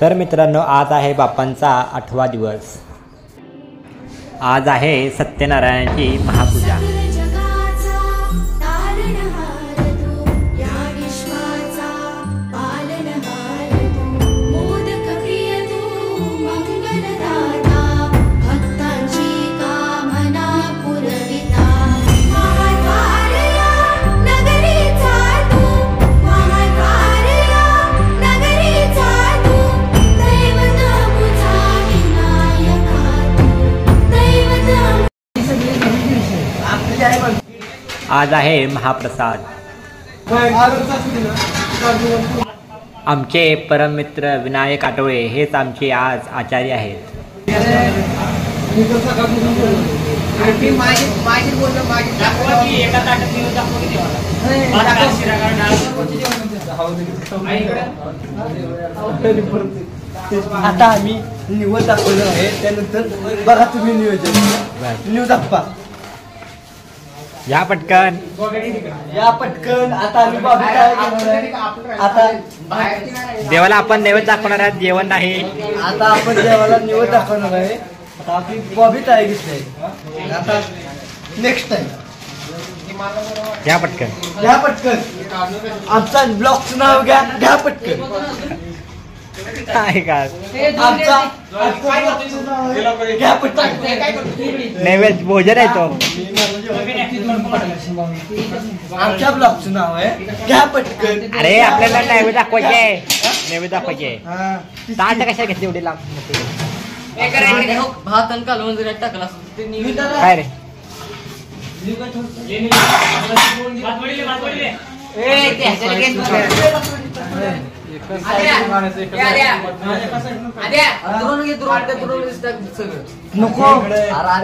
तर मित्रांनो, आज आहे बाप्पांचा 8वा दिवस। आज आहे सत्यनारायणाची महापूजा। आज आहे महाप्रसाद। आमचे परममित्र विनायक आठवळे हेच आमचे आज आचार्य आहेत। आता आम्ही निवड दाखवलं आहे, त्यानंतर बघा तुम्ही नियोजन न्यूज दाखवा। या पटकन आता आम्ही आता देवाला आपण नैवेद्य दाखवणार आहे, जेवण नाही। आता आपण देवाला निवड दाखवणार आहे। आता आपली बॉबी तयार घेतली आता नेक्स्ट टाइम या पटकन आमचा ब्लॉगचं नाव घ्या पटकन। काय का घ्या पटकन नैवेद्य भोजन आहे तो। आमच्या ब्लॉगचं नाव आहे घ्या पटकन। अरे आपल्याला नैवेद्य दाखवायचे ताट कशा घेतली एवढी लांब? भात आणि कालवण जरी टाकला काय रे? नको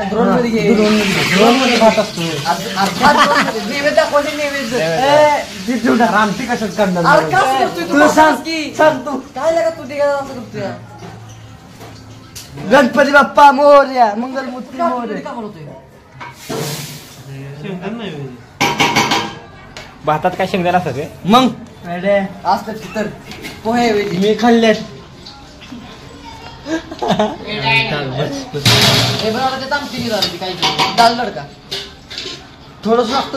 ड्रोन मध्ये खात असतो। रामटी कशाच करणार तू सांग तू काय लागा तू असं करतोय? गणपती बाप्पा मोरया, मंगलमूर्ती मोरया। भातात काय शेंगदाणा सगळे मग असतात की तर पोहे मी खाल्लेत। दाल तडका थोडंच लागतं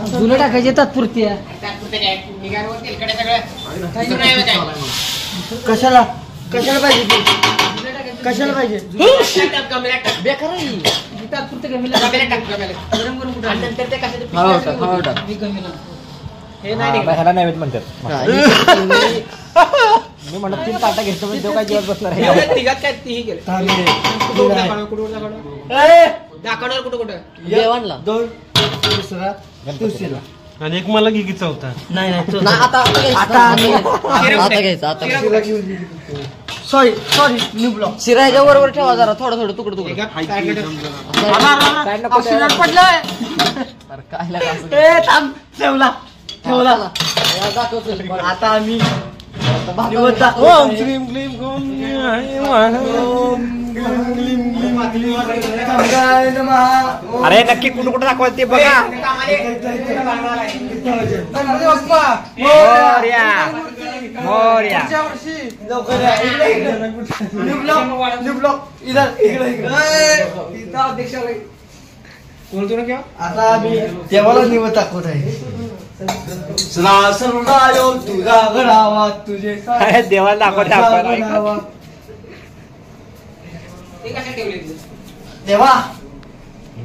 जुनं टाकायचे तात्पुरती कशाला पाहिजे कशाला पाहिजे बेकार ह्याला नैवेद्य म्हणतात। मी म्हणत 3 ताटा घेतो म्हणजे तो काय जेवत बसणार आहे? दाखवणार कुठं जेवणला 2 दुसरा तुळशीला आणि एक मला की चौथा नाही आता घ्यायचं सॉरी न्यू ब्लॉक शिराच्या बरोबर ठेवा जरा थोडं तुकडं पडलंय काय थांब ठेवला आता आम्ही ओम श्रीम क्लीम अरे नक्की कुठं दाखवायचं ते बघा। मोरया आता आम्ही देवाला निवड दाखवत आहे। तुझा घडावा तुझे देवाला दाखवते आपण। देवा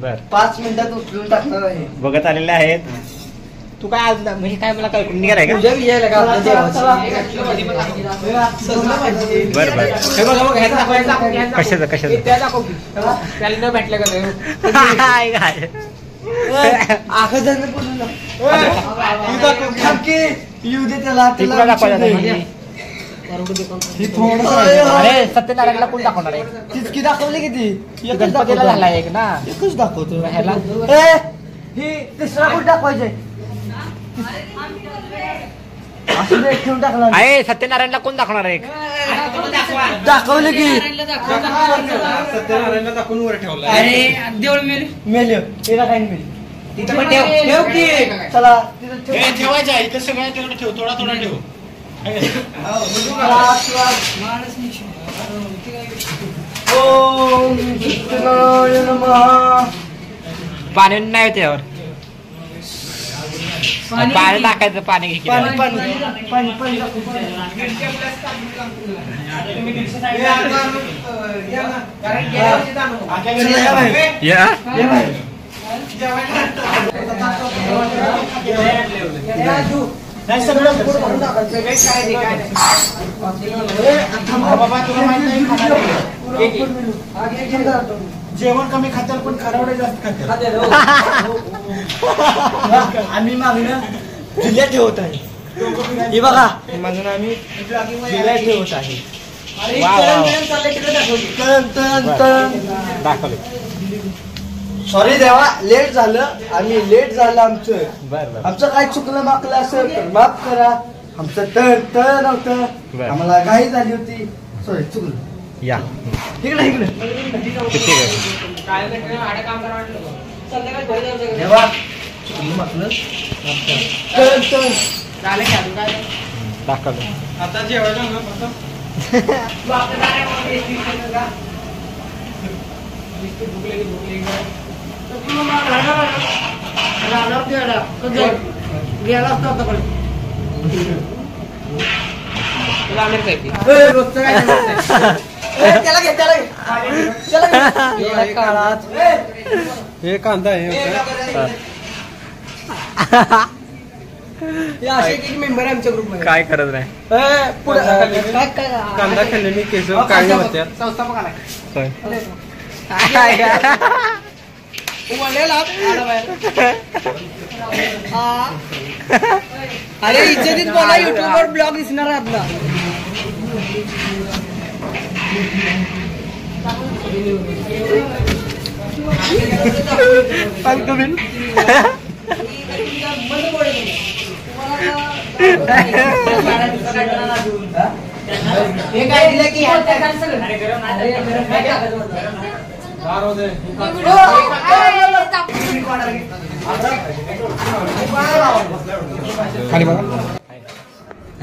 बर 5 मिनिटात उचलून टाकणार आहे। बघत आलेले आहेत। तू काय आज म्हणजे काय मला कळून निघालाय का? बर कशाचं भेटलं येऊ दे त्याला अरे सत्यनारायणला कोण दाखवणार आहे? तितकी दाखवली किती गणपतीला झाला एक ना, एकच दाखवतो ह्याला ही तिसरा कुठं दाखवायचे? असं ठेवून टाकला आहे सत्यनारायणला कोण दाखवणार आहे? दाखवलं की सत्यनारायणला दाखवून वर ठेवला। अरे देऊळ मेले मेल हिला काही मेल ठेव की चला तिथं ठेव. ठेवायचा इथं सगळ्या तिकडे ठेव थोडा थोडा ठेव ओम कृष्णाय नमः. पाणी नाही त्यावर पाणी टाकायचं पाणी घे पाणी पाणी पाणी पाणी टाकू. या जेवण कमी खात्याल पण खारवडे जास्त खात्याल. आम्ही मागणं जिल्ह्यात ठेवत आहे. हे बघा मागणं आम्ही जिल्ह्यात ठेवत आहे. दाखवलं. सॉरी देवा लेट झालं. आम्ही लेट झालं आमचं. बरं आमचं काय चुकलं मागलं असेल तर माफ करा. आमचं तळ नव्हतं. बरं. आम्हाला घाई झाली होती. सॉरी चुकलं. या इकडे इकडे किती वेळ देवा चुकलं मागलं. तळ दाखवलं. आता जेवायला ना त्याला घे त्याला घे. हे कांदा आहे असे एक मेंबर आमच्या ग्रुपमध्ये. काय करत नाही कांदा खाल्ल्याने केस काळी होत्या अरे इज्जतीत बोला. युट्यूबवर ब्लॉग दिसणार आहे आपला.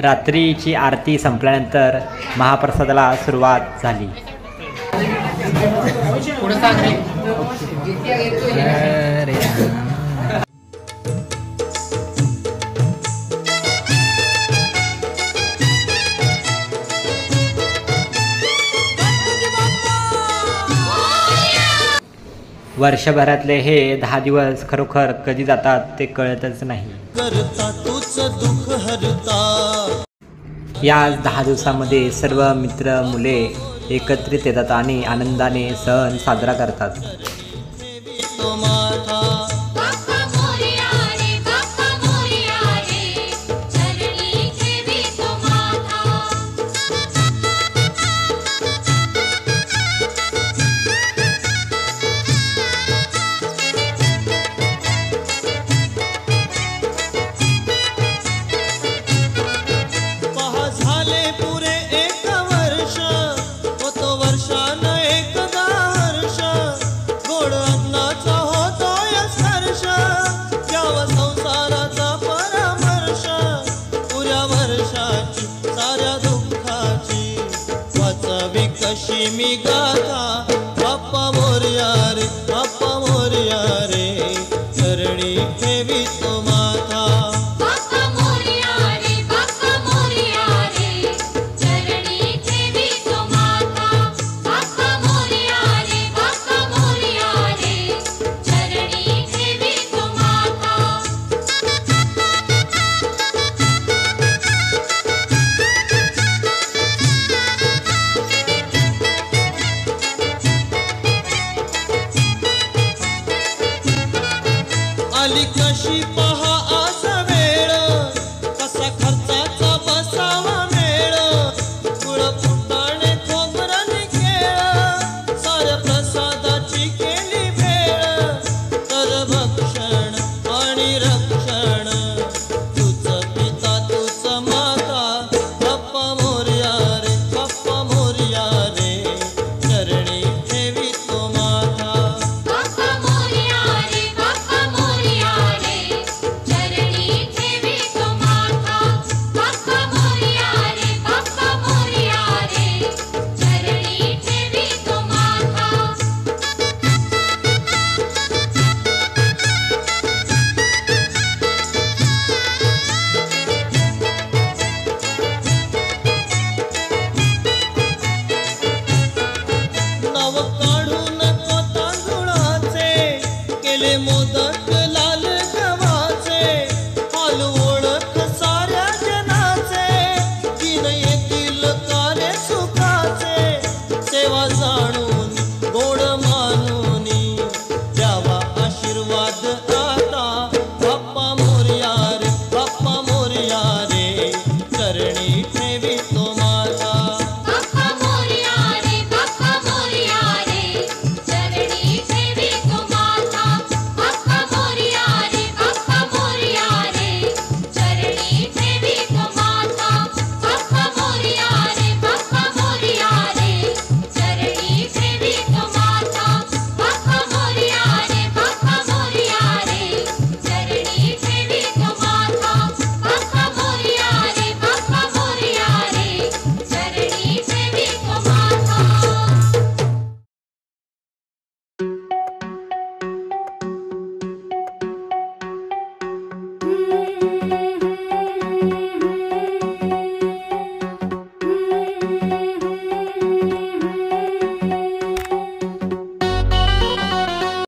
रात्रीची आरती संपल्यानंतर महाप्रसादाला सुरुवात झाली. वर्षभरातले हे 10 दिवस खरोखर कधी जातात ते कळतच नाही. या 10 दिवसामध्ये सर्व मित्र मुले एकत्रित येतात आणि आनंदाने सण साजरा करतात. साऱ्या दुःखाची वाचवी कशी मी गाथा